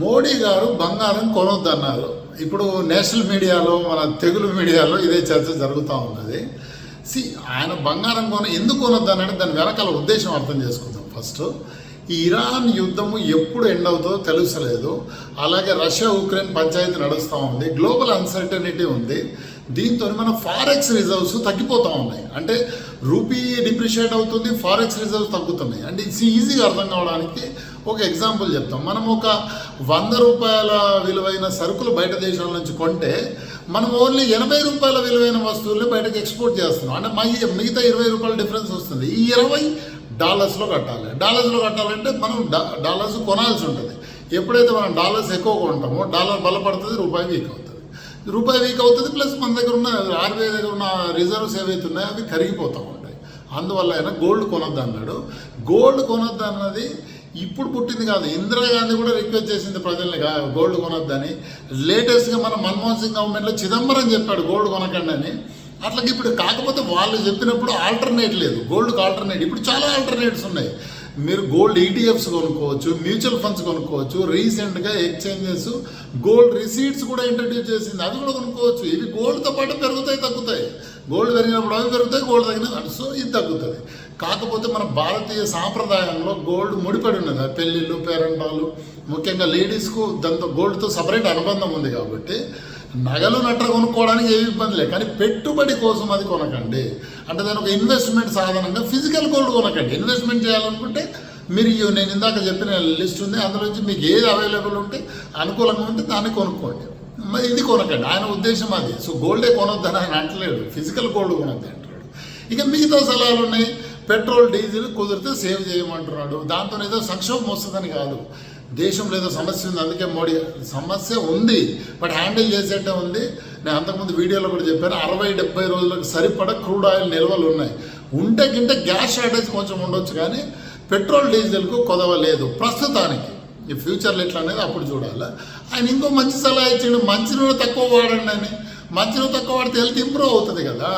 మోడీ గారు బంగారం కొనొద్దన్నారు. ఇప్పుడు నేషనల్ మీడియాలో, మన తెలుగు మీడియాలో ఇదే చర్చ జరుగుతూ ఉన్నది. ఆయన బంగారం ఎందుకు కొనొద్దన్నాడు, దాని వెనకాల ఉద్దేశం అర్థం చేసుకుందాం. ఫస్ట్, ఈ ఇరాన్ యుద్ధము ఎప్పుడు ఎండ్ అవుతుందో తెలుసలేదు. అలాగే రష్యా ఉక్రెయిన్ పంచాయతీ నడుస్తూ ఉంది. గ్లోబల్ అన్సర్టనిటీ ఉంది. దీంతో మన ఫారెక్స్ రిజర్వ్స్ తగ్గిపోతూ ఉన్నాయి. అంటే రూపీ డిప్రిషియేట్ అవుతుంది, ఫారెక్స్ రిజర్వ్స్ తగ్గుతున్నాయి. అంటే ఇది ఈజీగా అర్థం కావడానికి ఒక ఎగ్జాంపుల్ చెప్తాం. మనం ఒక 100 రూపాయల విలువైన సరుకులు బయట దేశాల నుంచి కొంటే మనం ఓన్లీ 80 రూపాయల విలువైన వస్తువుల్ని బయటకు ఎక్స్పోర్ట్ చేస్తున్నాం. అంటే మిగతా 20 రూపాయల డిఫరెన్స్ వస్తుంది. ఈ 20 డాలర్స్లో కట్టాలి. డాలర్స్లో కట్టాలంటే మనం డాలర్స్ కొనాల్సి ఉంటుంది. ఎప్పుడైతే మనం డాలర్స్ ఎక్కువ కొంటామో డాలర్ బలపడుతుంది, రూపాయి వీక్ అవుతుంది. రూపాయి వీక్ అవుతుంది, ప్లస్ మన దగ్గర ఉన్న ఆర్బీఐ దగ్గర ఉన్న రిజర్వ్స్ ఏవైతే ఉన్నాయో అవి కరిగిపోతూ ఉంటాయి. అందువల్ల ఆయన గోల్డ్ కొనొద్దు అన్నాడు. గోల్డ్ కొనొద్దు అన్నది ఇప్పుడు పుట్టింది కాదు. ఇందిరాగాంధీ కూడా రిక్వెస్ట్ చేసింది ప్రజల్ని గోల్డ్ కొనొద్దని. లేటెస్ట్గా మన మన్మోహన్ సింగ్ గవర్నమెంట్లో చిదంబరం చెప్పాడు గోల్డ్ కొనకండి అని. అట్లాగే ఇప్పుడు కాకపోతే వాళ్ళు చెప్పినప్పుడు ఆల్టర్నేట్ లేదు, గోల్డ్కి ఆల్టర్నేట్. ఇప్పుడు చాలా ఆల్టర్నేట్స్ ఉన్నాయి. మీరు గోల్డ్ ఈటీఎఫ్స్ కొనుక్కోవచ్చు, మ్యూచువల్ ఫండ్స్ కొనుక్కోవచ్చు. రీసెంట్గా ఎక్స్చేంజెస్ గోల్డ్ రిసీట్స్ కూడా ఇంట్రడ్యూస్ చేసింది, అవి కూడా కొనుక్కోవచ్చు. ఇవి గోల్డ్తో పాటు పెరుగుతాయి, తగ్గుతాయి. గోల్డ్ పెరిగినప్పుడు అవి పెరుగుతాయి, గోల్డ్ తగ్గిన సో ఇది తగ్గుతుంది. కాకపోతే మన భారతీయ సాంప్రదాయంలో గోల్డ్ ముడిపడి ఉన్నది. పెళ్ళిళ్ళు, పేరంటాలు, ముఖ్యంగా లేడీస్కు దాంతో గోల్డ్తో సపరేట్ అనుబంధం ఉంది. కాబట్టి నగలు నట్ర కొనుక్కోవడానికి ఏమి ఇబ్బంది లేదు, కానీ పెట్టుబడి కోసం అది కొనకండి. అంటే దాని ఒక ఇన్వెస్ట్మెంట్ సాధనంగా ఫిజికల్ గోల్డ్ కొనకండి. ఇన్వెస్ట్మెంట్ చేయాలనుకుంటే మీరు నేను ఇందాక చెప్పిన లిస్ట్ ఉంది, అందులోంచి మీకు ఏది అవైలబుల్ ఉంటే అనుకూలంగా ఉంటే దాన్ని కొనుక్కోండి. మరి ఇది కొనకండి. ఆయన ఉద్దేశం అది. సో గోల్డే కొనొద్దని ఆయన అంటలేడు, ఫిజికల్ గోల్డ్ కొనొద్దు అంటాడు. ఇక మిగతా సలహాలు ఉన్నాయి. పెట్రోల్ డీజిల్ కుదిరితే సేవ్ చేయమంటున్నాడు. దాంతో ఏదో సంక్షోభం వస్తుందని కాదు, దేశంలో ఏదో సమస్య ఉంది, అందుకే మోడీ సమస్య ఉంది, బట్ హ్యాండిల్ చేసేట్టే ఉంది. నేను అంతకుముందు వీడియోలో కూడా చెప్పాను, 60-70 రోజులకు సరిపడా క్రూడ్ ఆయిల్ నిల్వలు ఉన్నాయి. ఉంటే గింటే గ్యాస్ షార్టేజ్ కొంచెం ఉండొచ్చు, కానీ పెట్రోల్ డీజిల్కు కొదవలేదు ప్రస్తుతానికి. ఈ ఫ్యూచర్లో ఎట్లా అనేది అప్పుడు చూడాలి. ఆయన ఇంకో మంచి సలహా ఇచ్చిండు, మంచినూనె తక్కువ వాడండి అని. మంచినూనె తక్కువ వాడితే హెల్త్ ఇంప్రూవ్ అవుతుంది కదా.